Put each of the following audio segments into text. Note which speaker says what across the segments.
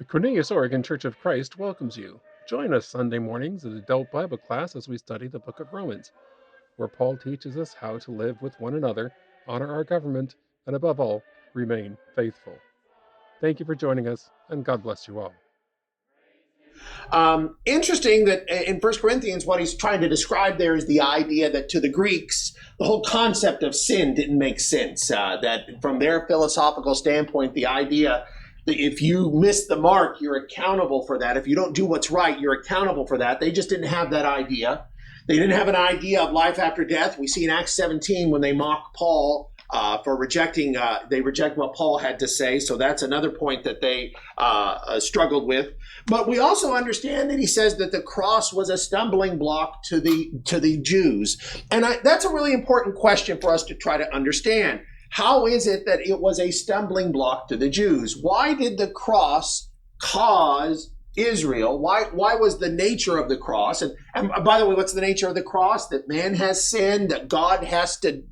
Speaker 1: Cornelius, Oregon Church of Christ welcomes you. Join us Sunday mornings at Adult Bible Class as we study the book of Romans, where Paul teaches us how to live with one another, honor our government, and above all, remain faithful. Thank you for joining us, and God bless you all.
Speaker 2: Interesting that in 1 Corinthians, what he's trying to describe there is the idea that to the Greeks, the whole concept of sin didn't make sense. That from their philosophical standpoint, the idea that if you miss the mark, you're accountable for that. If you don't do what's right, you're accountable for that. They just didn't have that idea. They didn't have an idea of life after death. We see in Acts 17 when they mock Paul for rejecting, they reject what Paul had to say. So that's another point that they struggled with. But we also understand that he says that the cross was a stumbling block to the Jews. And that's a really important question for us to try to understand. How is it that it was a stumbling block to the Jews? Why did the cross cause Israel? Why was the nature of the cross? And by the way, what's the nature of the cross? That man has sinned, that God has to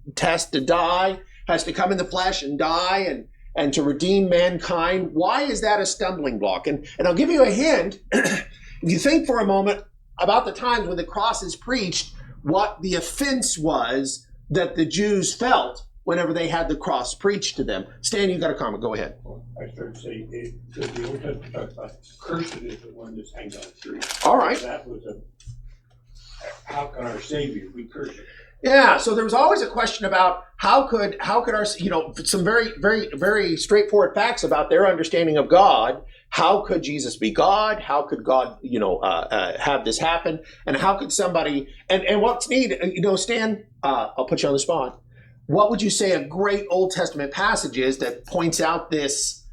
Speaker 2: die, has to come in the flesh and die and to redeem mankind. Why is that a stumbling block? And I'll give you a hint. If you think for a moment about the times when the cross is preached, what the offense was that the Jews felt whenever they had the cross preached to them. Stan, you got a comment. Go ahead.
Speaker 3: I started saying the Old Testament talks about cursed is the one that's hanged on a tree.
Speaker 2: All right.
Speaker 3: That was how can our Savior be cursed?
Speaker 2: Yeah, so there was always a question about how could our, some very, very, very straightforward facts about their understanding of God. How could Jesus be God? How could God, have this happen? And how could somebody, and what's neat, Stan, I'll put you on the spot. What would you say a great Old Testament passage is that points out this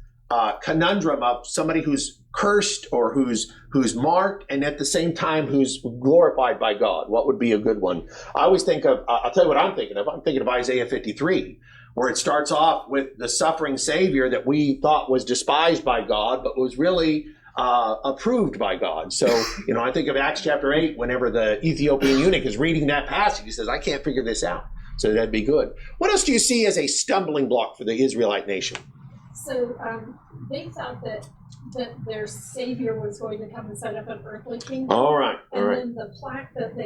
Speaker 2: conundrum of somebody who's cursed or who's marked and at the same time who's glorified by God? What would be a good one? I always think of, I'll tell you what I'm thinking of. I'm thinking of Isaiah 53, where it starts off with the suffering Savior that we thought was despised by God, but was really approved by God. So, I think of Acts chapter 8, whenever the Ethiopian eunuch is reading that passage, he says, I can't figure this out. So that'd be good. What else do you see as a stumbling block for the Israelite nation?
Speaker 4: So they thought that their Savior was going to come and set up an earthly kingdom.
Speaker 2: All right.
Speaker 4: Then the plaque that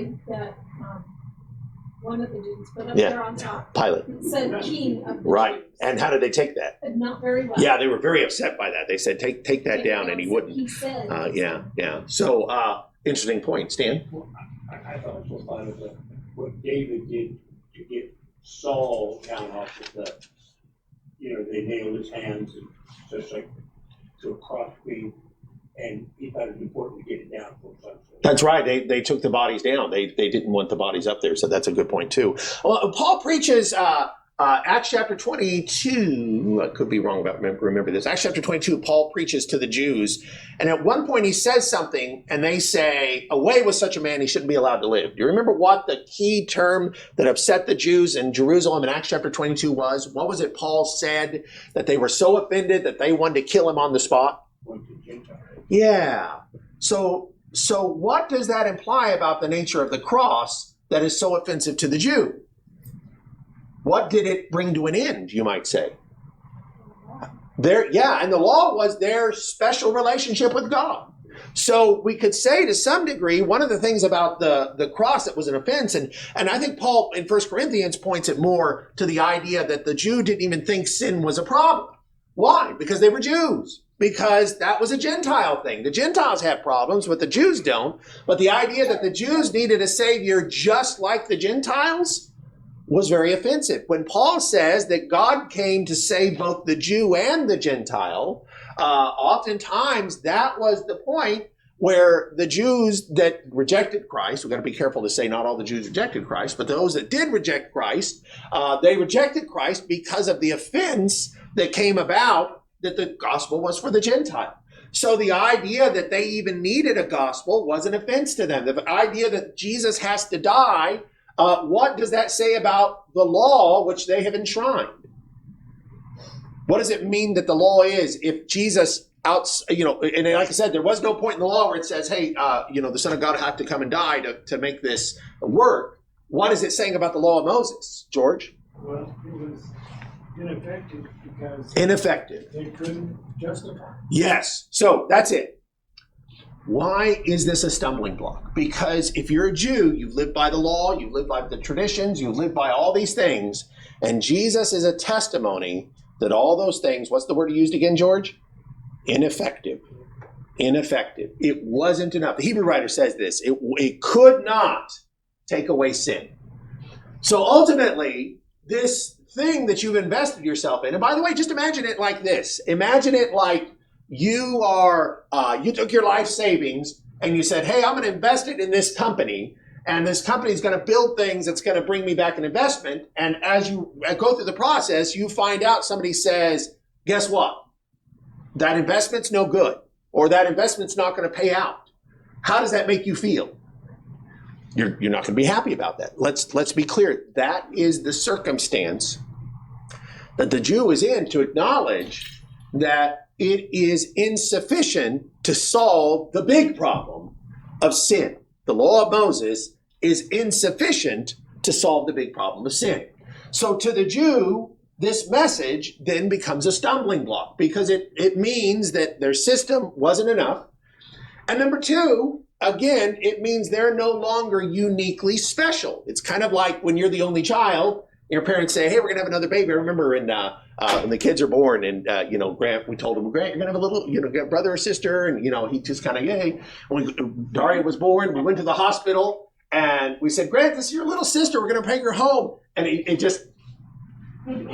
Speaker 4: one of the dudes put up there on top,
Speaker 2: Pilate,
Speaker 4: said King of the
Speaker 2: right.
Speaker 4: Jews.
Speaker 2: And how did they take that?
Speaker 4: Not very well.
Speaker 2: Yeah, they were very upset by that. They said, take that down, and he wouldn't.
Speaker 4: He said.
Speaker 2: Yeah. So, interesting point. Stan?
Speaker 3: Well, I thought it was a lot of what David did to get Saul down off of they nailed his hands and just like to a crossbeam, and he thought it was important to get it down for sunset.
Speaker 2: That's right. They took the bodies down. They didn't want the bodies up there, so that's a good point too. Well, Paul preaches Acts chapter 22. I could be wrong about remember this. Acts chapter 22. Paul preaches to the Jews, and at one point he says something, and they say, "Away with such a man; he shouldn't be allowed to live." Do you remember what the key term that upset the Jews in Jerusalem in Acts chapter 22 was? What was it Paul said that they were so offended that they wanted to kill him on the spot? Yeah. So what does that imply about the nature of the cross that is so offensive to the Jew? What did it bring to an end, you might say? And the law was their special relationship with God. So we could say to some degree, one of the things about the cross that was an offense, and I think Paul in 1 Corinthians points it more to the idea that the Jew didn't even think sin was a problem. Why? Because they were Jews. Because that was a Gentile thing. The Gentiles have problems, but the Jews don't. But the idea that the Jews needed a Savior just like the Gentiles was very offensive. When Paul says that God came to save both the Jew and the Gentile, oftentimes that was the point where the Jews that rejected Christ, we've got to be careful to say not all the Jews rejected Christ, but those that did reject Christ, they rejected Christ because of the offense that came about that the gospel was for the Gentile. So the idea that they even needed a gospel was an offense to them. The idea that Jesus has to die, what does that say about the law which they have enshrined? What does it mean that the law is if Jesus and like I said, there was no point in the law where it says, hey, the Son of God had to come and die to make this work. What is it saying about the law of Moses, George?
Speaker 3: Well, it was Ineffective because
Speaker 2: Ineffective.
Speaker 3: they couldn't justify.
Speaker 2: Yes. So that's it. Why is this a stumbling block? Because if you're a Jew, you've lived by the law, you've lived by the traditions, you've lived by all these things, and Jesus is a testimony that all those things, what's the word you used again, George? Ineffective. Ineffective. It wasn't enough. The Hebrew writer says this. It could not take away sin. So ultimately, this thing that you've invested yourself in, and by the way, just imagine it like this. Imagine it like you took your life savings and you said, hey, I'm going to invest it in this company, and this company is going to build things that's going to bring me back an investment. And as you go through the process, you find out somebody says, guess what? That investment's no good, or that investment's not going to pay out. How does that make you feel? You're not going to be happy about that. Let's be clear. That is the circumstance that the Jew is in, to acknowledge that it is insufficient to solve the big problem of sin. The law of Moses is insufficient to solve the big problem of sin. So to the Jew, this message then becomes a stumbling block, because it means that their system wasn't enough. And number two, again, it means they're no longer uniquely special. It's kind of like when you're the only child, your parents say, hey, we're going to have another baby. I remember when the kids are born, and, Grant, we told him, Grant, you're going to have a little, brother or sister. And, he just kind of, yay. When Daria was born, we went to the hospital and we said, Grant, this is your little sister. We're going to take her home. And it just, and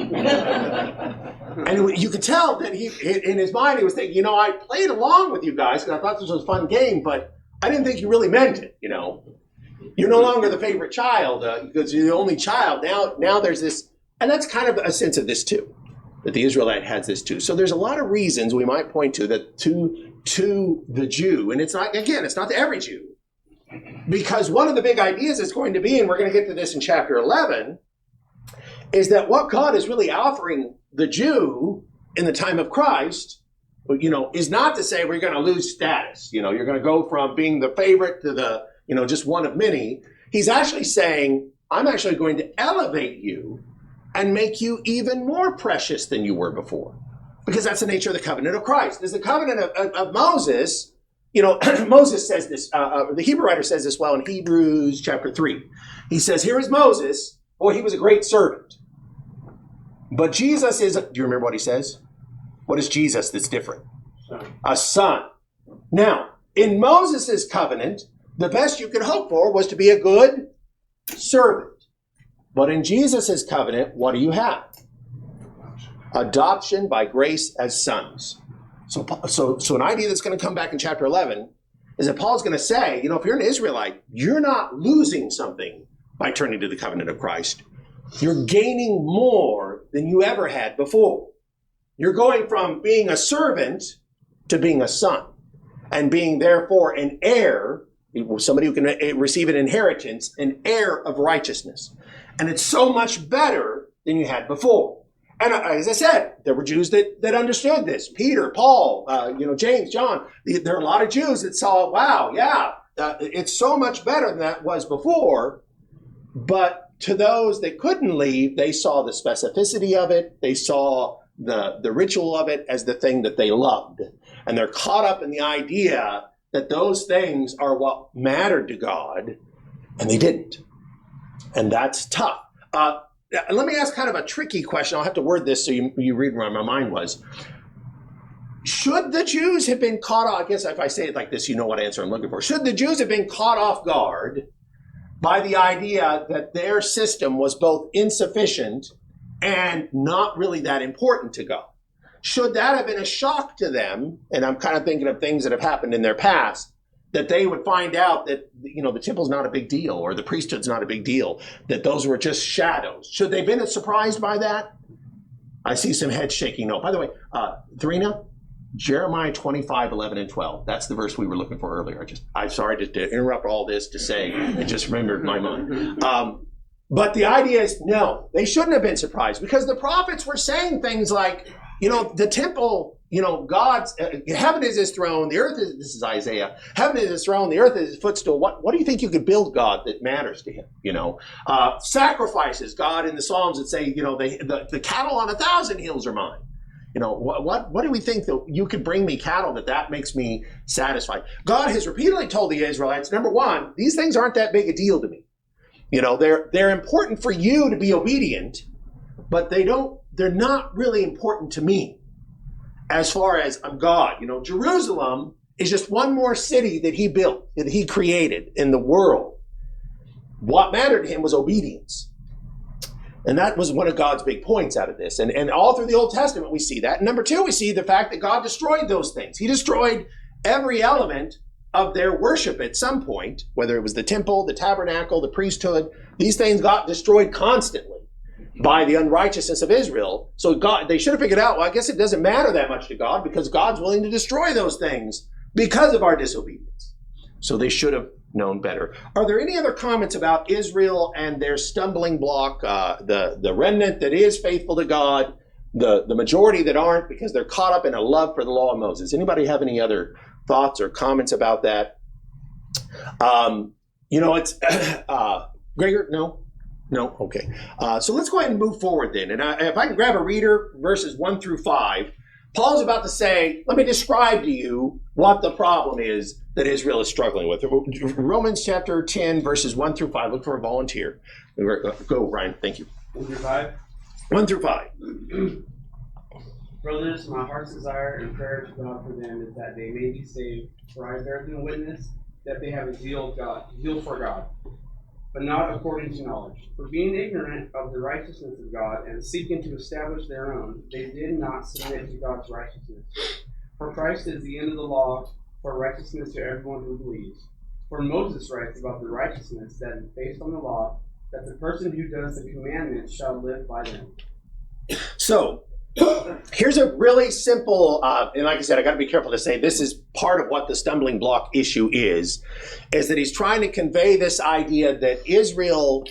Speaker 2: you could tell that he, in his mind, he was thinking, I played along with you guys because I thought this was a fun game, but I didn't think you really meant it, You're no longer the favorite child because you're the only child. Now there's this, and that's kind of a sense of this too, that the Israelite has this too. So there's a lot of reasons we might point to that to the Jew, and it's not to every Jew, because one of the big ideas is going to be, and we're going to get to this in chapter 11, is that what God is really offering the Jew in the time of Christ, is not to say we're going to lose status. You're going to go from being the favorite to the, just one of many. He's actually saying, I'm actually going to elevate you and make you even more precious than you were before. Because that's the nature of the covenant of Christ. There's the covenant of Moses. Moses says this, the Hebrew writer says this well in Hebrews chapter 3. He says, here is Moses. Boy, he was a great servant. But Jesus is, do you remember what he says? What is Jesus that's different?
Speaker 3: Son.
Speaker 2: A son. Now, in Moses' covenant, the best you could hope for was to be a good servant. But in Jesus' covenant, what do you have? Adoption by grace as sons. So an idea that's going to come back in chapter 11 is that Paul's going to say, if you're an Israelite, you're not losing something by turning to the covenant of Christ. You're gaining more than you ever had before. You're going from being a servant to being a son, and being therefore an heir, somebody who can receive an inheritance, an heir of righteousness. And it's so much better than you had before. And as I said, there were Jews that understood this. Peter, Paul, James, John. There are a lot of Jews that saw, wow, yeah, it's so much better than that was before. But to those that couldn't leave, they saw the specificity of it. They saw the ritual of it as the thing that they loved. And they're caught up in the idea that those things are what mattered to God, and they didn't. And that's tough. Let me ask kind of a tricky question. I'll have to word this so you read where my mind was. Should the Jews have been caught off, I guess if I say it like this, you know what answer I'm looking for. Should the Jews have been caught off guard by the idea that their system was both insufficient and not really that important to God? Should that have been a shock to them, and I'm kind of thinking of things that have happened in their past, that they would find out that, the temple's not a big deal, or the priesthood's not a big deal, that those were just shadows? Should they have been surprised by that? I see some heads shaking no. By the way, Therina, Jeremiah 25, 11, and 12. That's the verse we were looking for earlier. I'm sorry to interrupt all this to say, it just remembered my mind. But the idea is, no, they shouldn't have been surprised, because the prophets were saying things like, the temple, God's heaven is his throne, the earth is, this is Isaiah, heaven is his throne, the earth is his footstool. What do you think you could build, God, that matters to him? Sacrifices, God in the Psalms that say, the cattle on 1,000 hills are mine. What do we think that you could bring me cattle that makes me satisfied? God has repeatedly told the Israelites, number one, these things aren't that big a deal to me. They're important for you to be obedient, but they're not really important to me as far as I'm God. Jerusalem is just one more city that he built, that he created in the world. What mattered to him was obedience. And that was one of God's big points out of this. And all through the Old Testament, we see that. And number two, we see the fact that God destroyed those things. He destroyed every element of their worship at some point, whether it was the temple, the tabernacle, the priesthood. These things got destroyed constantly by the unrighteousness of Israel. So they should have figured out, well, I guess it doesn't matter that much to God because God's willing to destroy those things because of our disobedience. So they should have known better. Are there any other comments about Israel and their stumbling block, the remnant that is faithful to God, the majority that aren't because they're caught up in a love for the law of Moses? Anybody have any other thoughts or comments about that? It's Gregor, no? No? Okay. So let's go ahead and move forward then. And if I can grab a reader, verses 1 through 5, Paul's about to say, let me describe to you what the problem is that Israel is struggling with. Romans chapter 10, verses 1 through 5. Look for a volunteer. Go, Ryan. Thank you.
Speaker 5: 1 through 5?
Speaker 2: 1 through 5.
Speaker 5: Brothers, my heart's desire and prayer to God for them is that they may be saved. For I bear them witness that they have a zeal for God, but not according to knowledge. For being ignorant of the righteousness of God and seeking to establish their own, they did not submit to God's righteousness. For Christ is the end of the law for righteousness to everyone who believes. For Moses writes about the righteousness that is based on the law, that the person who does the commandments shall live by them.
Speaker 2: So, here's a really simple, and like I said, I got to be careful to say this is part of what the stumbling block issue is that he's trying to convey this idea that Israel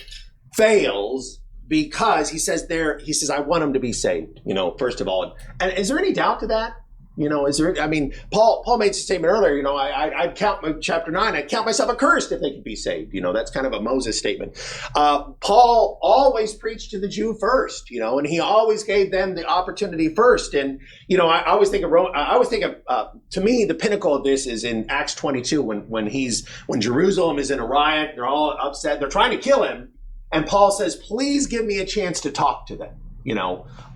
Speaker 2: fails because he says, I want them to be saved, first of all. And is there any doubt to that? Paul made a statement earlier, I'd count chapter 9, I'd count myself accursed if they could be saved. That's kind of a Moses statement. Paul always preached to the Jew first, and he always gave them the opportunity first. And, I always think of, to me, the pinnacle of this is in Acts 22, when Jerusalem is in a riot, they're all upset, they're trying to kill him. And Paul says, please give me a chance to talk to them.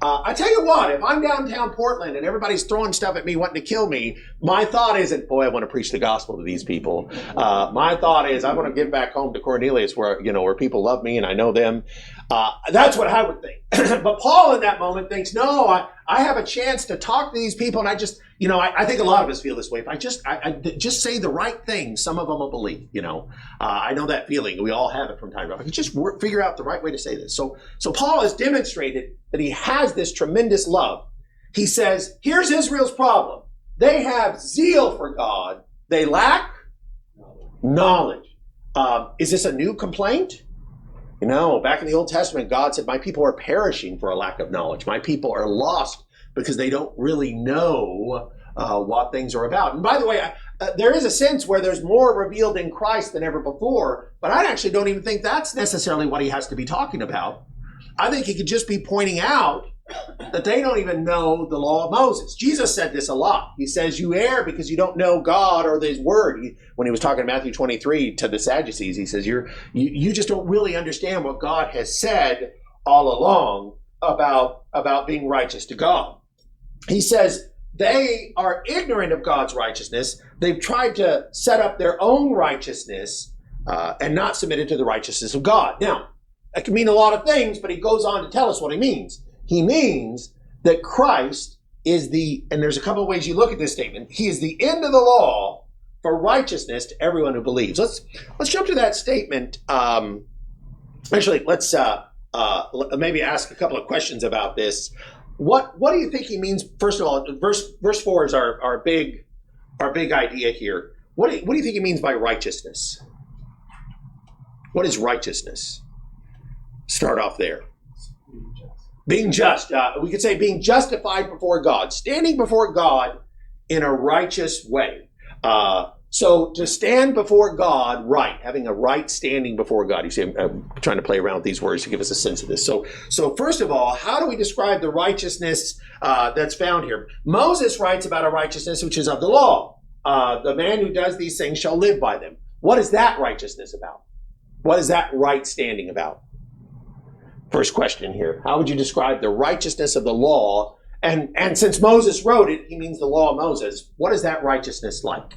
Speaker 2: I tell you what, if I'm downtown Portland and everybody's throwing stuff at me, wanting to kill me, my thought isn't, boy, I want to preach the gospel to these people. My thought is, I want to get back home to Cornelius where people love me and I know them. That's what I would think. But Paul in that moment thinks, no, I have a chance to talk to these people. And I just, I think a lot of us feel this way. If I just say the right thing, some of them will believe, I know that feeling. We all have it from time to time. I can just figure out the right way to say this. So Paul has demonstrated that he has this tremendous love. He says, here's Israel's problem. They have zeal for God. They lack knowledge. Is this a new complaint? Back in the Old Testament, God said, my people are perishing for a lack of knowledge. My people are lost because they don't really know what things are about. And by the way, there is a sense where there's more revealed in Christ than ever before, but I actually don't even think that's necessarily what he has to be talking about. I think he could just be pointing out that they don't even know the law of Moses. Jesus said this a lot. He says, you err because you don't know God or his word. When he was talking in Matthew 23 to the Sadducees, he says, you just don't really understand what God has said all along about being righteous to God. He says, they are ignorant of God's righteousness. They've tried to set up their own righteousness and not submitted to the righteousness of God. Now, that can mean a lot of things, but he goes on to tell us what he means. He means that Christ is and there's a couple of ways you look at this statement. He is the end of the law for righteousness to everyone who believes. Let's jump to that statement. Actually, let's maybe ask a couple of questions about this. What do you think he means? First of all, verse 4 is our big idea here. What do you think he means by righteousness? What is righteousness? Start off there. Being just. We could say being justified before God, standing before God in a righteous way. So to stand before God right, having a right standing before God. You see, I'm trying to play around with these words to give us a sense of this. So first of all, how do we describe the righteousness that's found here? Moses writes about a righteousness which is of the law. The man who does these things shall live by them. What is that righteousness about? What is that right standing about? First question here. How would you describe the righteousness of the law? And since Moses wrote it, he means the law of Moses. What is that righteousness like?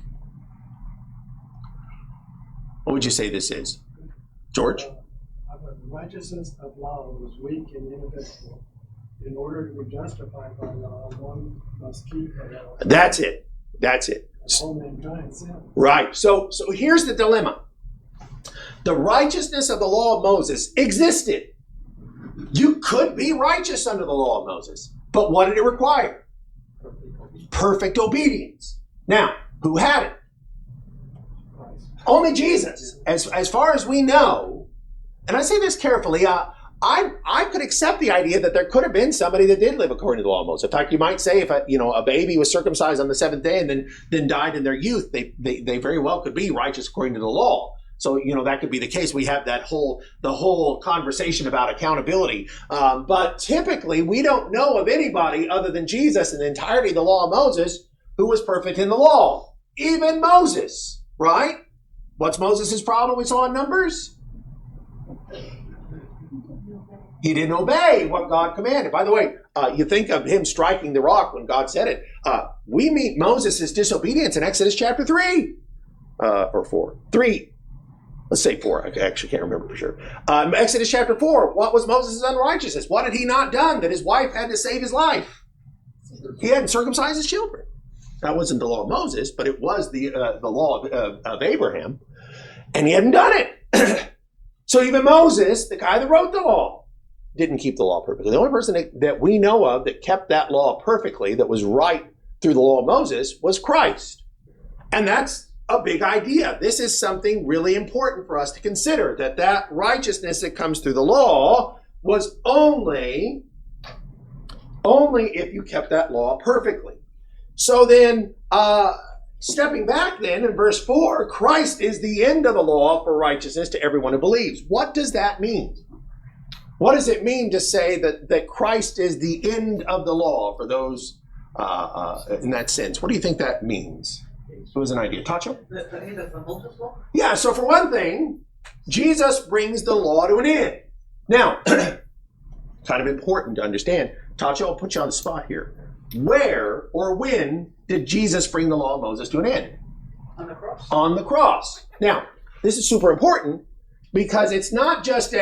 Speaker 2: What would you say this is? George?
Speaker 6: The righteousness of law was weak and ineffectual. In order to be justified by law, one must keep the law.
Speaker 2: That's it. That's it.
Speaker 6: All mankind sin.
Speaker 2: Right. So here's the dilemma. The righteousness of the law of Moses existed. You could be righteous under the law of Moses. But what did it require? Perfect obedience. Now, who had it? Only Jesus. As far as we know, and I say this carefully, I could accept the idea that there could have been somebody that did live according to the law of Moses. In fact, you might say if a baby was circumcised on the seventh day and then died in their youth, they very well could be righteous according to the law. So, that could be the case. We have the whole conversation about accountability. But typically, we don't know of anybody other than Jesus in the entirety of the law of Moses who was perfect in the law. Even Moses, right? What's Moses' problem we saw in Numbers? He didn't obey what God commanded. By the way, you think of him striking the rock when God said it. We meet Moses' disobedience in Exodus chapter 3. Or 4. 3. Let's say 4. I actually can't remember for sure. Exodus chapter 4. What was Moses' unrighteousness? What had he not done that his wife had to save his life? He hadn't circumcised his children. That wasn't the law of Moses, but it was the law of Abraham. And he hadn't done it. So even Moses, the guy that wrote the law, didn't keep the law perfectly. The only person that we know of that kept that law perfectly, that was right through the law of Moses, was Christ. And that's a big idea. This is something really important for us to consider, that righteousness that comes through the law was only if you kept that law perfectly. So then, stepping back then in verse 4, Christ is the end of the law for righteousness to everyone who believes. What does that mean? What does it mean to say that Christ is the end of the law for those in that sense? What do you think that means? It was an idea. Tacho? Yeah, so for one thing, Jesus brings the law to an end. Now, kind of important to understand. Tacho, I'll put you on the spot here. Where or when did Jesus bring the law of Moses to an end?
Speaker 5: On the cross.
Speaker 2: On the cross. Now, this is super important because it's not just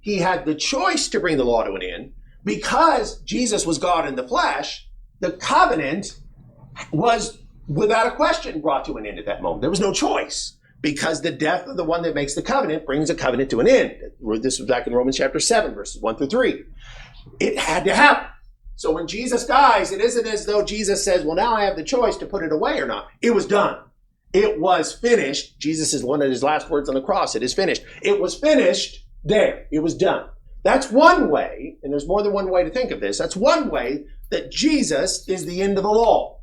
Speaker 2: he had the choice to bring the law to an end. Because Jesus was God in the flesh, the covenant was without a question brought to an end at that moment. There was no choice because the death of the one that makes the covenant brings a covenant to an end. This was back in Romans chapter 7, verses 1 through 3. It had to happen. So when Jesus dies, it isn't as though Jesus says, well, now I have the choice to put it away or not. It was done. It was finished. Jesus is one of his last words on the cross. It is finished. It was finished there. It was done. That's one way, and there's more than one way to think of this. That's one way that Jesus is the end of the law.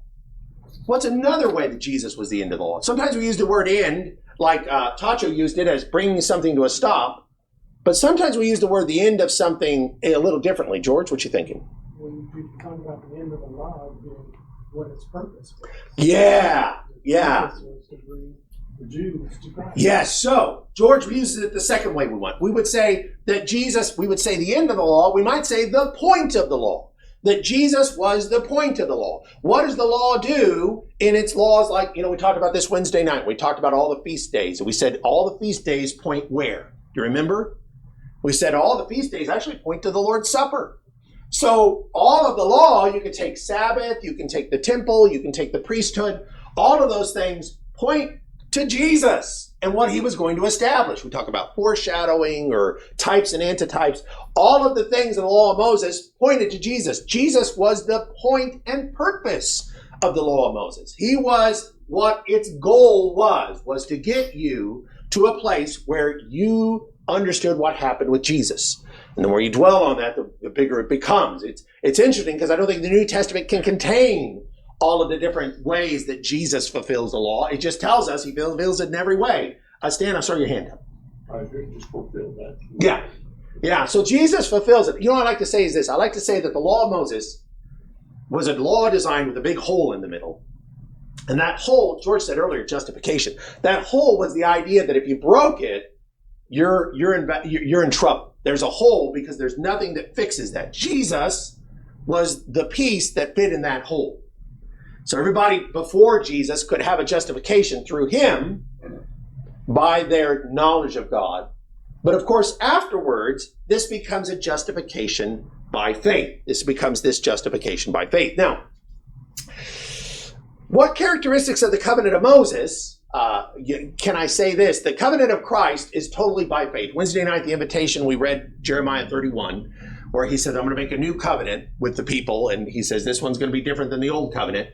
Speaker 2: What's another way that Jesus was the end of the law? Sometimes we use the word end, like Tacho used it as bringing something to a stop. But sometimes we use the word the end of something a little differently. George, what you thinking?
Speaker 6: When you talk about the end of the law being what its purpose was.
Speaker 2: Yeah.
Speaker 6: Purpose was to bring the Jews to Christ.
Speaker 2: Yes. So George uses it the second way we want. We would say that Jesus, we would say the end of the law. We might say the point of the law. That Jesus was the point of the law. What does the law do in its laws? Like, we talked about this Wednesday night. We talked about all the feast days. And we said all the feast days point where? Do you remember? We said all the feast days actually point to the Lord's Supper. So all of the law, you can take Sabbath, you can take the temple, you can take the priesthood. All of those things point to Jesus and what he was going to establish. We talk about foreshadowing or types and antitypes. All of the things in the law of Moses pointed to Jesus. Jesus was the point and purpose of the law of Moses. He was what its goal was to get you to a place where you understood what happened with Jesus. And the more you dwell on that, the bigger it becomes. It's interesting because I don't think the New Testament can contain all of the different ways that Jesus fulfills the law. It just tells us he fulfills it in every way. Stan, I saw your hand up.
Speaker 3: I just fulfill that.
Speaker 2: Yeah. So Jesus fulfills it. You know what I like to say is this. I like to say that the law of Moses was a law designed with a big hole in the middle. And that hole, George said earlier, justification. That hole was the idea that if you broke it, you're in trouble. There's a hole because there's nothing that fixes that. Jesus was the piece that fit in that hole. So everybody before Jesus could have a justification through him by their knowledge of God. But of course, afterwards, this becomes a justification by faith. This becomes this justification by faith. Now, what characteristics of the covenant of Moses, can I say this? The covenant of Christ is totally by faith. Wednesday night, the invitation, we read Jeremiah 31, where he said, I'm going to make a new covenant with the people. And he says, this one's going to be different than the old covenant.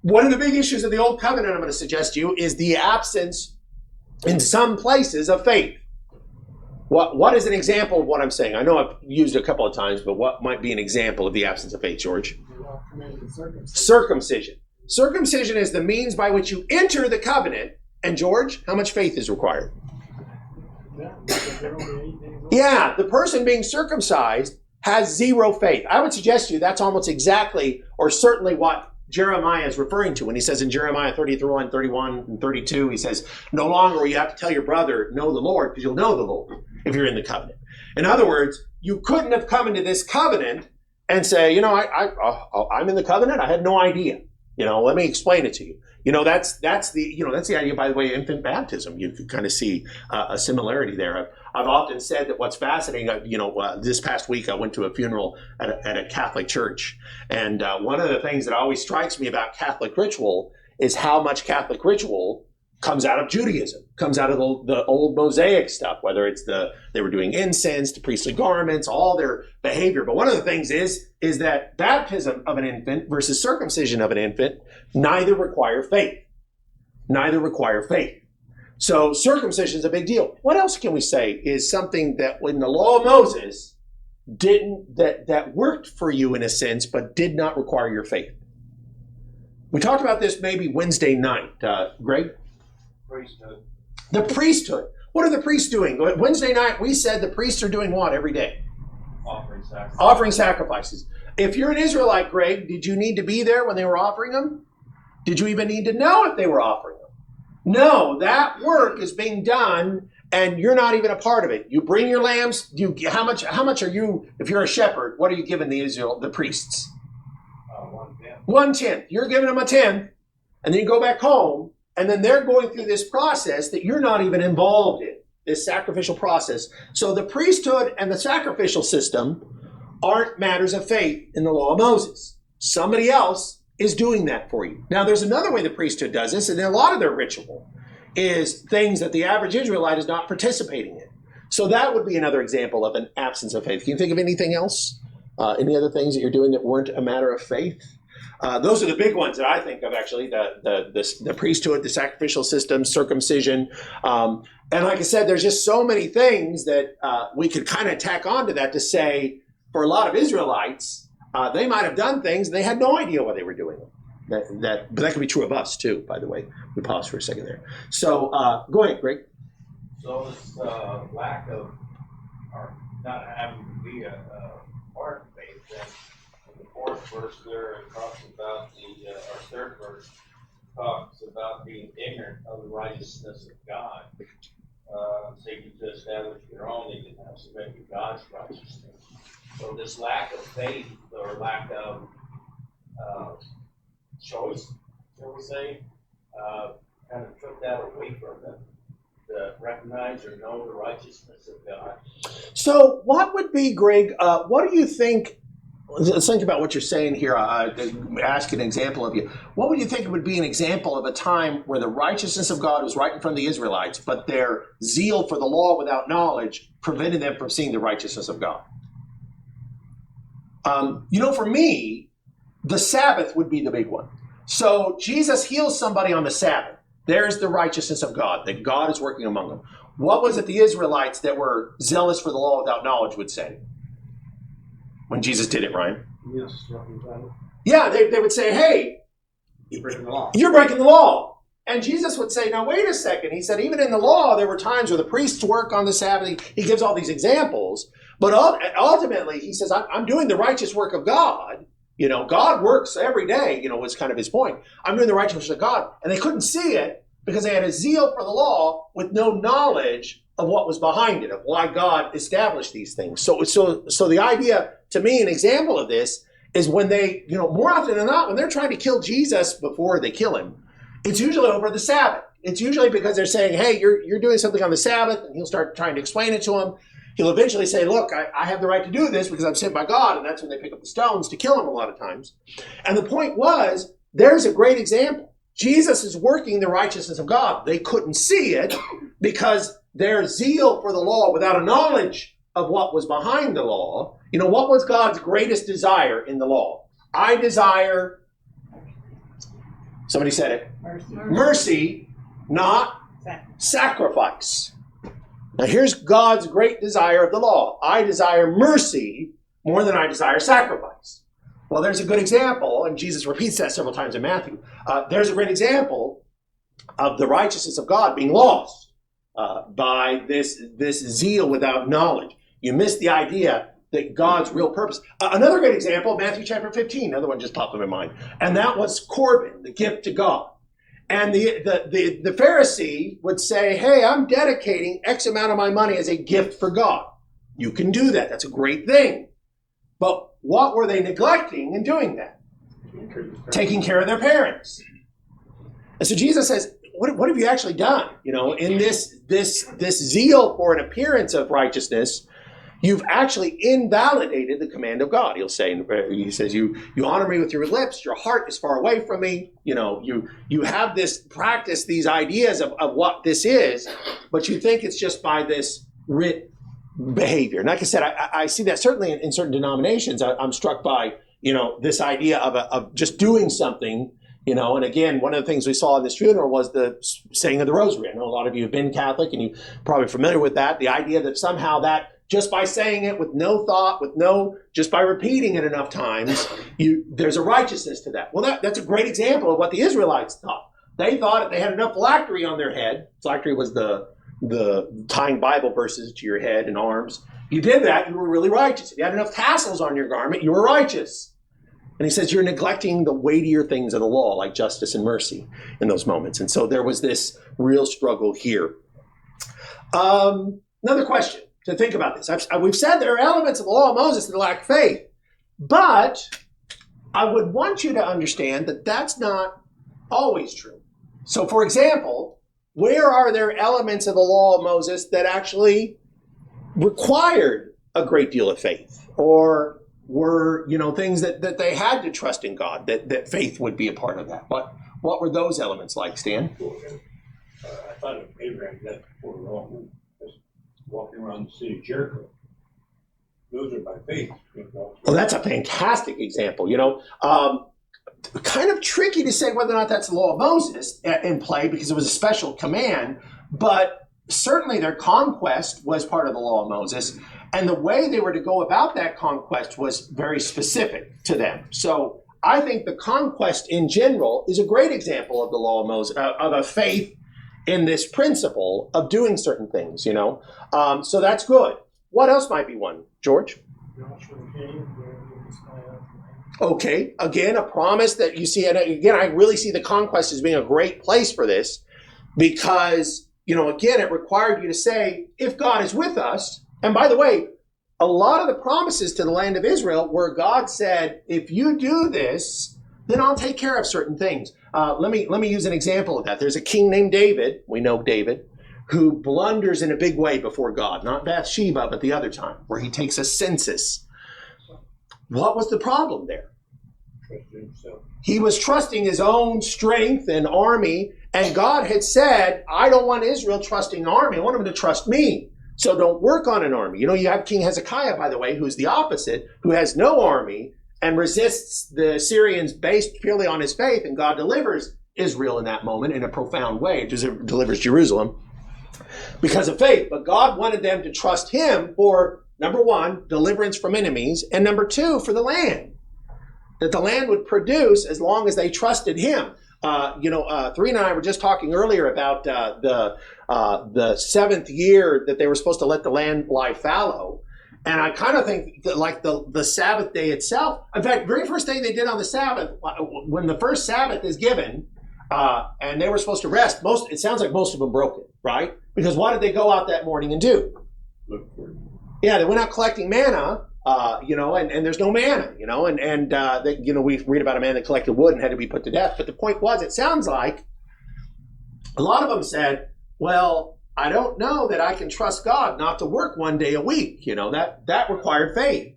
Speaker 2: One of the big issues of the old covenant, I'm going to suggest to you, is the absence in some places of faith. What is an example of what I'm saying? I know I've used it a couple of times, but what might be an example of the absence of faith, George? Circumcision. Circumcision is the means by which you enter the covenant. And George, how much faith is required? Yeah, the person being circumcised has zero faith. I would suggest to you that's almost exactly or certainly what Jeremiah is referring to when he says in Jeremiah 31, 31, and 32, he says, no longer will you have to tell your brother, know the Lord, because you'll know the Lord if you're in the covenant. In other words, you couldn't have come into this covenant and say, I'm in the covenant. I had no idea. Let me explain it to you. That's the idea, by the way, of infant baptism. You could kind of see a similarity there. I've often said that what's fascinating, this past week I went to a funeral at a Catholic church. And one of the things that always strikes me about Catholic ritual is how much Catholic ritual comes out of Judaism, comes out of the old Mosaic stuff, whether it's they were doing incense, the priestly garments, all their behavior. But one of the things is that baptism of an infant versus circumcision of an infant, neither require faith. Neither require faith. So circumcision is a big deal. What else can we say is something that when the law of Moses that worked for you in a sense, but did not require your faith? We talked about this maybe Wednesday night. Greg?
Speaker 3: Priesthood.
Speaker 2: The priesthood. What are the priests doing? Wednesday night, we said the priests are doing what every day? Offering sacrifices. If you're an Israelite, Greg, did you need to be there when they were offering them? Did you even need to know if they were offering them? No, that work is being done, and you're not even a part of it. You bring your lambs. How much are you? If you're a shepherd, what are you giving the priests? 1/10. 1/10. You're giving them a 10th, and then you go back home. And then they're going through this process that you're not even involved in, this sacrificial process. So the priesthood and the sacrificial system aren't matters of faith in the law of Moses. Somebody else is doing that for you. Now, there's another way the priesthood does this, and a lot of their ritual is things that the average Israelite is not participating in. So that would be another example of an absence of faith. Can you think of anything else? Any other things that you're doing that weren't a matter of faith? Those are the big ones that I think of, actually, the priesthood, the sacrificial system, circumcision. And like I said, there's just so many things that we could kind of tack onto that to say, for a lot of Israelites, they might have done things and they had no idea why they were doing them. But that could be true of us, too, by the way. We pause for a second there. So go ahead, Greg.
Speaker 7: So this lack of, or not having to be a part of faith, then the fourth verse there talks about our third verse talks about being ignorant of the righteousness of God. Seeking to establish your own, they didn't have to make God's righteousness. So this lack of faith or lack of choice, shall we say, kind of took that away from them to recognize or know the righteousness of God.
Speaker 2: So what would be, Greg, what do you think? Let's think about what you're saying here. Ask an example of you. What would you think would be an example of a time where the righteousness of God was right in front of the Israelites, but their zeal for the law without knowledge prevented them from seeing the righteousness of God? For me, the Sabbath would be the big one. So Jesus heals somebody on the Sabbath. There's the righteousness of God, that God is working among them. What was it the Israelites that were zealous for the law without knowledge would say when Jesus did it, Ryan?
Speaker 5: Yes, roughly that.
Speaker 2: Yeah, they would say, hey,
Speaker 5: You're breaking the law.
Speaker 2: you're breaking the law. And Jesus would say, now, wait a second. He said, even in the law, there were times where the priests work on the Sabbath. He gives all these examples. But ultimately, he says, I'm doing the righteous work of God. You know, God works every day, you know, was kind of his point. I'm doing the righteous work of God. And they couldn't see it because they had a zeal for the law with no knowledge of what was behind it, of why God established these things. So the idea, to me, an example of this is when they, you know, more often than not, when they're trying to kill Jesus before they kill him, it's usually over the Sabbath. It's usually because they're saying, hey, you're doing something on the Sabbath, and he'll start trying to explain it to him. He'll eventually say, look, I have the right to do this because I'm sent by God, and that's when they pick up the stones to kill him a lot of times. And the point was, there's a great example. Jesus is working the righteousness of God. They couldn't see it because their zeal for the law without a knowledge of what was behind the law. You know, what was God's greatest desire in the law? I desire, somebody said it, mercy, not sacrifice. Now here's God's great desire of the law. I desire mercy more than I desire sacrifice. Well, there's a good example, and Jesus repeats that several times in Matthew. There's a great example of the righteousness of God being lost by this zeal without knowledge. You miss the idea that God's real purpose. Another great example, Matthew chapter 15, another one just popped in my mind, and that was Corban, the gift to God. And the Pharisee would say, hey, I'm dedicating X amount of my money as a gift for God. You can do that. That's a great thing. But what were they neglecting in doing that? Taking care of their parents. And so Jesus says, what have you actually done? You know, in this zeal for an appearance of righteousness, you've actually invalidated the command of God. He says, you honor me with your lips, your heart is far away from me. You know, you have this practice, these ideas of what this is, but you think it's just by this writ behavior. And like I said, I see that certainly in certain denominations. I'm struck by, you know, this idea of just doing something, you know. And again, one of the things we saw in this funeral was the saying of the rosary. I know a lot of you have been Catholic and you're probably familiar with that. The idea that somehow that just by saying it with no thought, just by repeating it enough times, there's a righteousness to that. Well, that's a great example of what the Israelites thought. They thought if they had enough phylactery on their head, phylactery was the tying Bible verses to your head and arms. You did that, you were really righteous. If you had enough tassels on your garment, you were righteous. And he says you're neglecting the weightier things of the law, like justice and mercy in those moments. And so there was this real struggle here. Another question to think about this. We've said there are elements of the law of Moses that lack faith. But I would want you to understand that that's not always true. So, for example, where are there elements of the law of Moses that actually required a great deal of faith, or were, you know, things that they had to trust in God, that faith would be a part of that? What were those elements like, Stan?
Speaker 3: I thought of Abraham that before long, just walking around the city of Jericho. Those are by faith.
Speaker 2: Well, that's a fantastic example. You know, kind of tricky to say whether or not that's the law of Moses in play because it was a special command, but certainly their conquest was part of the law of Moses, and the way they were to go about that conquest was very specific to them. So I think the conquest in general is a great example of the law of Moses, of a faith in this principle of doing certain things, you know. So that's good. What else might be one, George? Okay, again, a promise that you see, and again, I really see the conquest as being a great place for this because, you know, again, it required you to say, if God is with us, and by the way, a lot of the promises to the land of Israel where God said, if you do this, then I'll take care of certain things. Let me use an example of that. There's a king named David, we know David, who blunders in a big way before God, not Bathsheba, but the other time, where he takes a census. What was the problem there? He was trusting his own strength and army, and God had said, I don't want Israel trusting an army. I want them to trust me. So don't work on an army. You know, you have King Hezekiah, by the way, who's the opposite, who has no army and resists the Syrians based purely on his faith, and God delivers Israel in that moment in a profound way. It delivers Jerusalem. because of faith. But God wanted them to trust him for, number one, deliverance from enemies, and number two, for the land. That the land would produce as long as they trusted him. Three and I were just talking earlier about the seventh year that they were supposed to let the land lie fallow. And I kind of think that like the Sabbath day itself, in fact, very first day they did on the Sabbath, when the first Sabbath is given, and they were supposed to rest, it sounds like most of them broke it, right? Because what did they go out that morning and do?
Speaker 3: Look for it.
Speaker 2: Yeah, they went out collecting manna, and there's no manna, we read about a man that collected wood and had to be put to death. But the point was, it sounds like a lot of them said, well, I don't know that I can trust God not to work one day a week. That required faith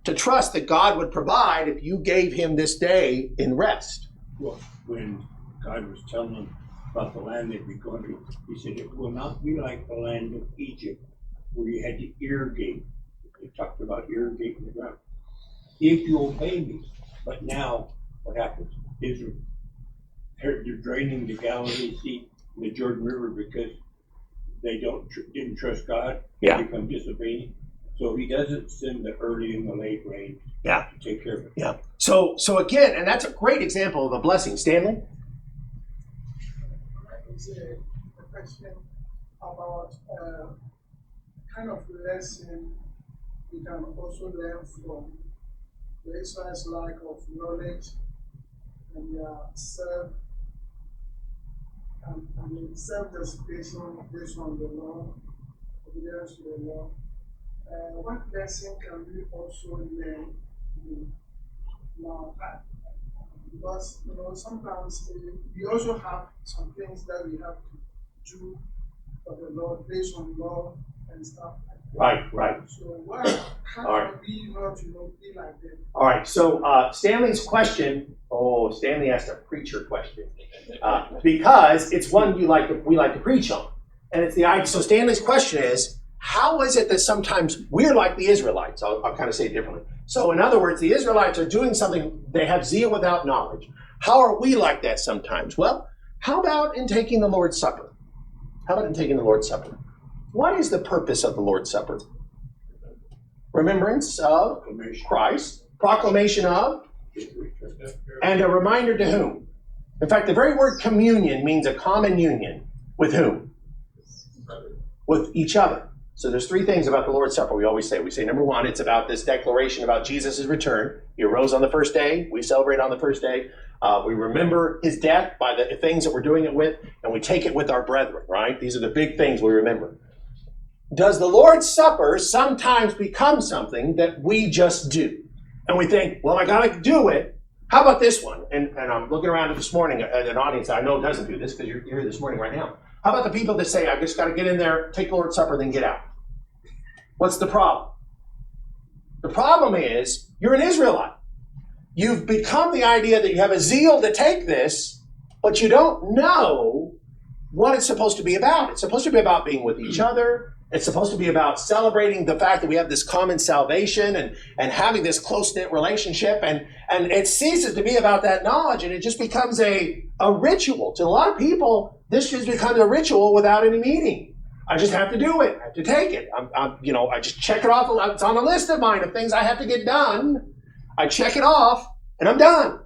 Speaker 2: to trust that God would provide if you gave him this day in rest.
Speaker 3: Well, when God was telling them about the land they'd be going to, he said, it will not be like the land of Egypt, where you had to irrigate. They talked about irrigating the ground. If you obey me. But now, what happens? Israel, they're draining the Galilee Sea and the Jordan River because they didn't trust God.
Speaker 2: Yeah.
Speaker 3: They become disobedient. So he doesn't send the early and the late rain
Speaker 2: Yeah.
Speaker 3: to take care of it.
Speaker 2: Yeah. So again, and that's a great example of a blessing. Stanley?
Speaker 6: It's a question about kind of lesson we can also learn from the Israelites' lack of knowledge and their self-dissipation based on the law, obedience to the law. What lesson can we also learn now? Because sometimes we also have some things that we have to do for the Lord based on law and stuff like that.
Speaker 2: Right.
Speaker 6: So how can we not be like them?
Speaker 2: All right. So Stanley's question. Oh, Stanley asked a preacher question because it's one we like to preach on, and it's the idea. So Stanley's question is, how is it that sometimes we're like the Israelites? I'll kind of say it differently. So in other words, the Israelites are doing something, they have zeal without knowledge. How are we like that sometimes? Well, how about in taking the Lord's Supper? What is the purpose of the Lord's Supper? Remembrance of Christ, proclamation of, and a reminder to whom? In fact, the very word communion means a common union. With whom? With each other. So there's three things about the Lord's Supper we always say. We say, number one, it's about this declaration about Jesus' return. He arose on the first day. We celebrate on the first day. We remember his death by the things that we're doing it with, and we take it with our brethren, right? These are the big things we remember. Does the Lord's Supper sometimes become something that we just do? And we think, well, I got to do it. How about this one? And I'm looking around this morning at an audience that I know doesn't do this because you're here this morning right now. How about the people that say, I just got to get in there, take the Lord's Supper, then get out? What's the problem? The problem is you're an Israelite. You've become the idea that you have a zeal to take this, but you don't know what it's supposed to be about. It's supposed to be about being with each other. It's supposed to be about celebrating the fact that we have this common salvation and having this close-knit relationship. And it ceases to be about that knowledge, and it just becomes a ritual. To a lot of people, this just becomes a ritual without any meaning. I just have to do it. I have to take it. I just check it off. It's on a list of mine of things I have to get done. I check it off, and I'm done.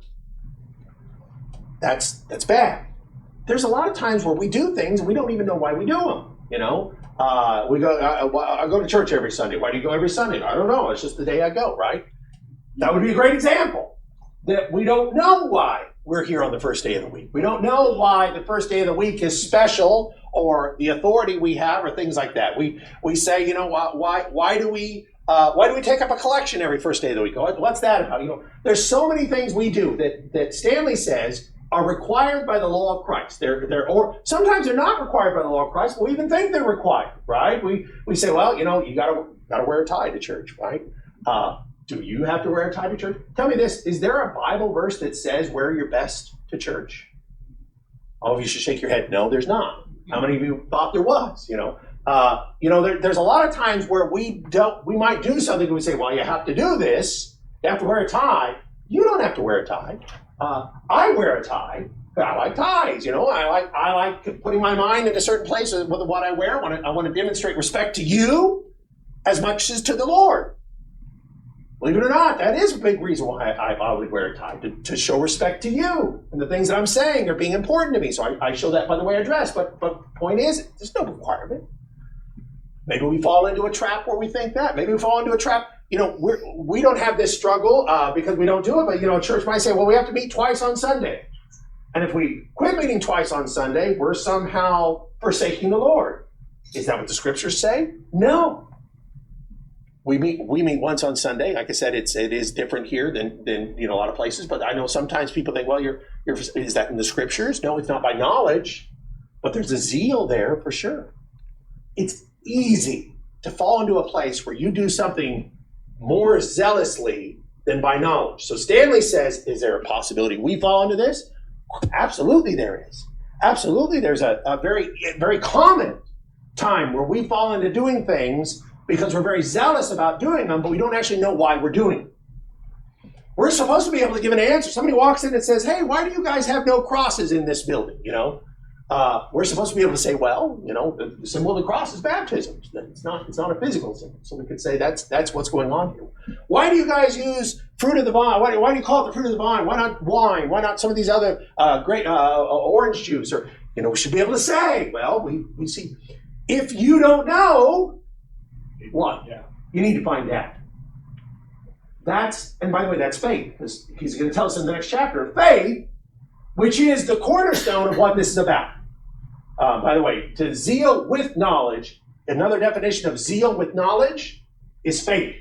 Speaker 2: That's bad. There's a lot of times where we do things and we don't even know why we do them. I go to church every Sunday. Why do you go every Sunday? I don't know. It's just the day I go, right? That would be a great example. That we don't know why we're here on the first day of the week. We don't know why the first day of the week is special or the authority we have or things like that. We say, why do we take up a collection every first day of the week? What's that about? There's so many things we do that Stanley says are required by the law of Christ. Or sometimes they're not required by the law of Christ, but we even think they're required, right? We say, well, you gotta wear a tie to church, right? Do you have to wear a tie to church? Tell me this, is there a Bible verse that says wear your best to church? All of you should shake your head. No, there's not. How many of you thought there was? There's a lot of times where we might do something and we say, well, you have to do this. You have to wear a tie. You don't have to wear a tie. I wear a tie I like ties, I like putting my mind into certain places with what I wear. I want to demonstrate respect to you as much as to the Lord. Believe it or not, that is a big reason why I would wear a tie, to show respect to you. And the things that I'm saying are being important to me. So I show that by the way I dress. But point is, there's no requirement. Maybe we fall into a trap where we think that. Maybe we fall into a trap. We don't have this struggle because we don't do it. But, a church might say, well, we have to meet twice on Sunday. And if we quit meeting twice on Sunday, we're somehow forsaking the Lord. Is that what the scriptures say? No. We meet once on Sunday. Like I said, it is different here than a lot of places. But I know sometimes people think, well, is that in the scriptures? No, it's not by knowledge, but there's a zeal there for sure. It's easy to fall into a place where you do something more zealously than by knowledge. So Stanley says, is there a possibility we fall into this? Absolutely there is. Absolutely there's a very, very common time where we fall into doing things because we're very zealous about doing them, but we don't actually know why we're doing them. We're supposed to be able to give an answer. Somebody walks in and says, hey, why do you guys have no crosses in this building? We're supposed to be able to say, well, the symbol of the cross is baptism. It's not a physical symbol. So we could say that's what's going on here. Why do you guys use fruit of the vine? Why do you call it the fruit of the vine? Why not wine? Why not some of these other great orange juice? Or we should be able to say, well, we see. If you don't know, what?
Speaker 3: Yeah.
Speaker 2: You need to find out. And by the way, that's faith. Because he's going to tell us in the next chapter, faith, which is the cornerstone of what this is about. By the way, to zeal with knowledge, another definition of zeal with knowledge is faith.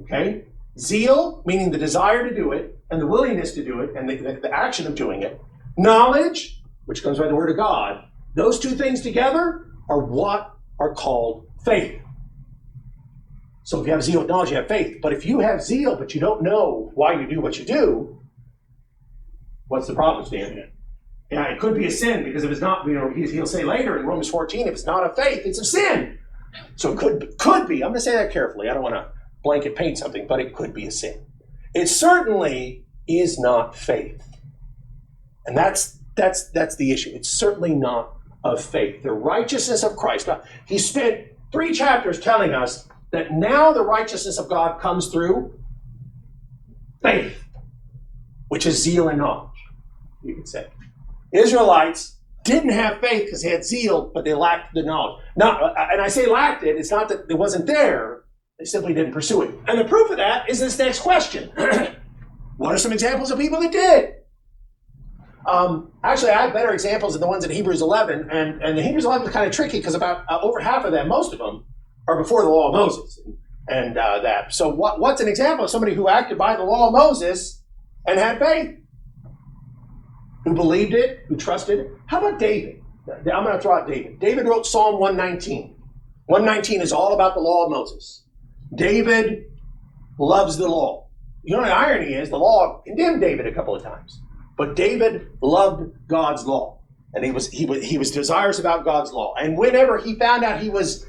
Speaker 2: Okay? Zeal, meaning the desire to do it, and the willingness to do it, and the action of doing it. Knowledge, which comes by the word of God. Those two things together are what are called faith. So if you have zeal with knowledge, you have faith. But if you have zeal, but you don't know why you do what you do, what's the problem, Stan? Yeah, it could be a sin, because if it's not, he'll say later in Romans 14, if it's not of faith, it's a sin. So it could be. I'm going to say that carefully. I don't want to blanket paint something, but it could be a sin. It certainly is not faith. And that's the issue. It's certainly not of faith. The righteousness of Christ. He spent 3 chapters telling us that now the righteousness of God comes through faith, which is zeal and knowledge, you could say. Israelites didn't have faith because they had zeal, but they lacked the knowledge. Now, and I say lacked it, it's not that it wasn't there, they simply didn't pursue it. And the proof of that is this next question. What are some examples of people that did? Actually, I have better examples than the ones in Hebrews 11, and the Hebrews 11 is kind of tricky because about over half of them, most of them, are before the law of Moses. And that. So what's an example of somebody who acted by the law of Moses and had faith? Who believed it, who trusted it? How about David? I'm going to throw out David. David wrote Psalm 119. 119 is all about the law of Moses. David loves the law. The irony is the law condemned David a couple of times. But David loved God's law. And he was desirous about God's law. And whenever he found out he was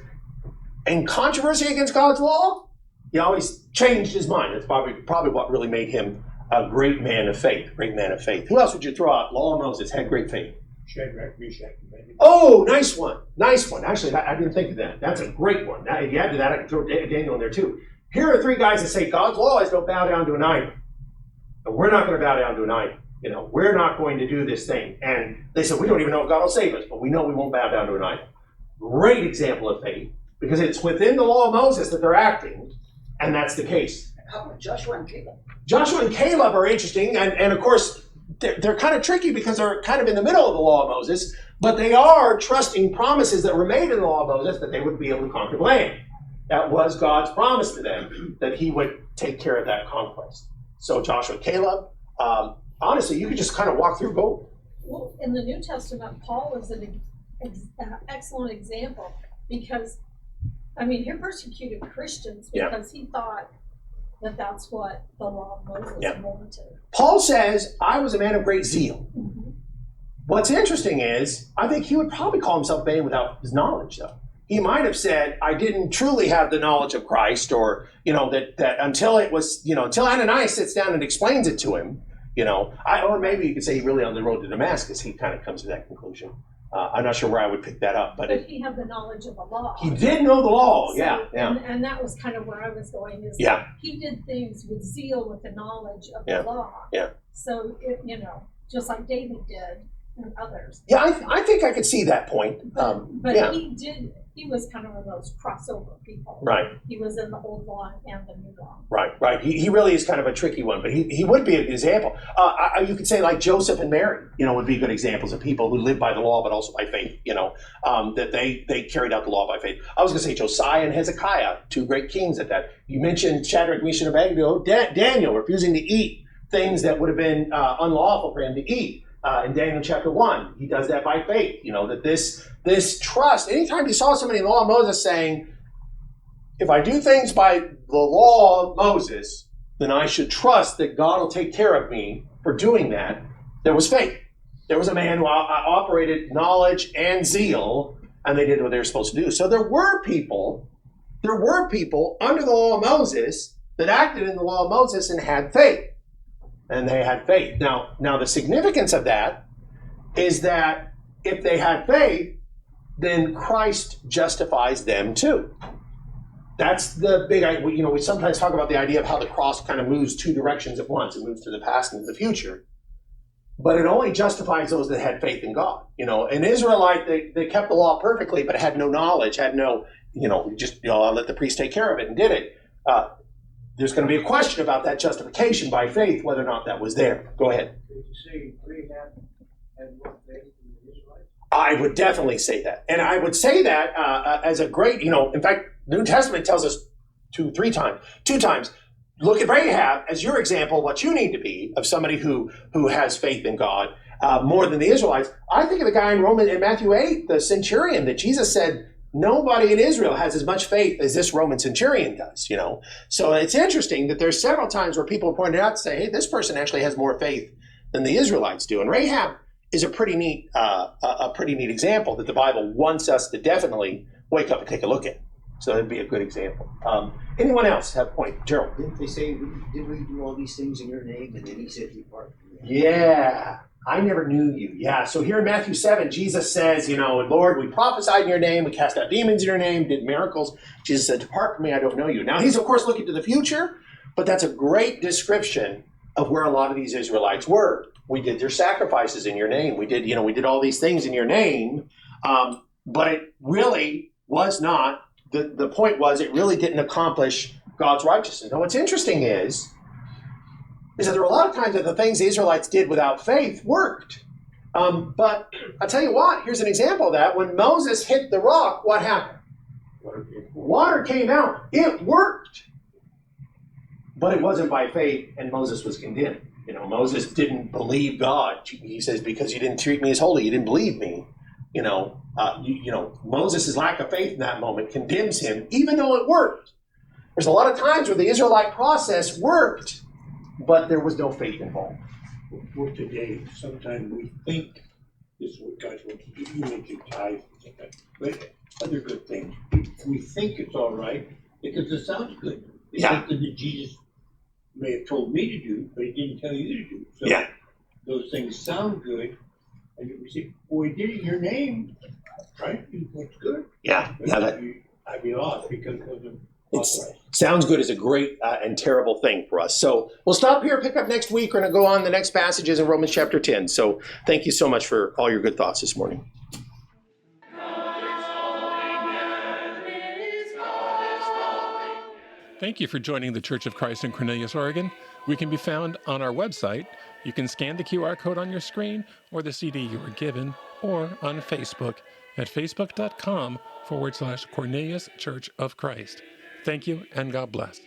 Speaker 2: in controversy against God's law, he always changed his mind. That's probably what really made him a great man of faith. Who else would you throw out? Law of Moses had great faith.
Speaker 3: Shadrach, Meshach, and Abednego.
Speaker 2: Oh, nice one. Actually, I didn't think of that. That's a great one. Now, if you add to that, I can throw Daniel in there too. Here are 3 guys that say God's law is don't bow down to an idol. And we're not going to bow down to an idol. We're not going to do this thing. And they said, we don't even know if God will save us, but we know we won't bow down to an idol. Great example of faith, because it's within the law of Moses that they're acting, and that's the case.
Speaker 8: How about Joshua and Caleb?
Speaker 2: Joshua and Caleb are interesting, and of course, they're kind of tricky because they're kind of in the middle of the law of Moses, but they are trusting promises that were made in the law of Moses that they would be able to conquer the land. That was God's promise to them, that he would take care of that conquest. So Joshua and Caleb, honestly, you could just kind of walk through gold.
Speaker 4: Well, in the New Testament, Paul is an excellent example because, he persecuted Christians because he thought that that's what the law of Moses wanted.
Speaker 2: Paul says, I was a man of great zeal.
Speaker 4: Mm-hmm.
Speaker 2: What's interesting is, I think he would probably call himself vain without his knowledge, though. He might have said, I didn't truly have the knowledge of Christ, or, that until it was, until Ananias sits down and explains it to him, Or maybe you could say really on the road to Damascus, he kind of comes to that conclusion. I'm not sure where I would pick that up, but
Speaker 4: he had the knowledge of the law.
Speaker 2: he did know the law.
Speaker 4: So,
Speaker 2: Yeah.
Speaker 4: And that was kind of where I was going. Is he did things with zeal, with the knowledge of the law.
Speaker 2: Yeah.
Speaker 4: So just like David did and others.
Speaker 2: Yeah, I think I could see that point.
Speaker 4: But he was kind of one of those crossover people.
Speaker 2: Right.
Speaker 4: He was in the old law and the new law.
Speaker 2: Right. He really is kind of a tricky one, but he would be an example. You could say like Joseph and Mary, would be good examples of people who live by the law but also by faith, that they carried out the law by faith. I was going to say Josiah and Hezekiah, two great kings at that. You mentioned Shadrach, Meshach, and Abednego, Daniel refusing to eat things that would have been unlawful for him to eat. In Daniel chapter 1, he does that by faith. That this trust, anytime he saw somebody in the law of Moses saying, if I do things by the law of Moses, then I should trust that God will take care of me for doing that. There was faith. There was a man who operated knowledge and zeal, and they did what they were supposed to do. So there were people under the law of Moses that acted in the law of Moses and had faith. And they had faith. Now the significance of that is that if they had faith, then Christ justifies them too. That's the big, we sometimes talk about the idea of how the cross kind of moves two directions at once. It moves to the past and to the future. But it only justifies those that had faith in God. An Israelite, they kept the law perfectly, but had no knowledge, had no, I'll let the priest take care of it and did it. There's going to be a question about that justification by faith, whether or not that was there. Go ahead.
Speaker 8: Did you say Rahab had more faith than the Israelites?
Speaker 2: I would definitely say that. And I would say that as a great, in fact, the New Testament tells us two times, look at Rahab as your example, what you need to be of somebody who has faith in God more than the Israelites. I think of the guy in Matthew 8, the centurion that Jesus said, nobody in Israel has as much faith as this Roman centurion does, So it's interesting that there's several times where people pointed out to say, hey, this person actually has more faith than the Israelites do. And Rahab is a pretty neat example that the Bible wants us to definitely wake up and take a look at. So that'd be a good example. Anyone else have a point? Gerald?
Speaker 8: Didn't they say, did we do all these things in your name? And then he said, depart from me.
Speaker 2: Yeah. I never knew you. Yeah. So here in Matthew 7, Jesus says, Lord, we prophesied in your name. We cast out demons in your name, did miracles. Jesus said, depart from me. I don't know you. Now he's, of course, looking to the future, but that's a great description of where a lot of these Israelites were. We did their sacrifices in your name. We did all these things in your name. But it really was not, the point was it really didn't accomplish God's righteousness. Now what's interesting is that there were a lot of times that the things the Israelites did without faith worked. But I'll tell you what, here's an example of that. When Moses hit the rock, what happened? Water came out. It worked. But it wasn't by faith, and Moses was condemned. Moses didn't believe God. He says, because you didn't treat me as holy, you didn't believe me. Moses' lack of faith in that moment condemns him, even though it worked. There's a lot of times where the Israelite process worked, but there was no faith involved.
Speaker 3: For today, sometimes we think this is what God wants to do. You mentioned tithes and stuff like that. But other good things. We think it's all right because it sounds good. It's something that Jesus may have told me to do, but he didn't tell you to do. So those things sound good. And you say, well, we did it in your name, right? That's good.
Speaker 2: Yeah.
Speaker 3: I'd be lost because of
Speaker 2: sounds good is a great and terrible thing for us. So we'll stop here, pick up next week. We're going to go on the next passages in Romans chapter 10. So thank you so much for all your good thoughts this morning.
Speaker 1: Thank you for joining the Church of Christ in Cornelius, Oregon. We can be found on our website. You can scan the QR code on your screen or the CD you were given, or on Facebook at facebook.com/Cornelius Church of Christ. Thank you, and God bless.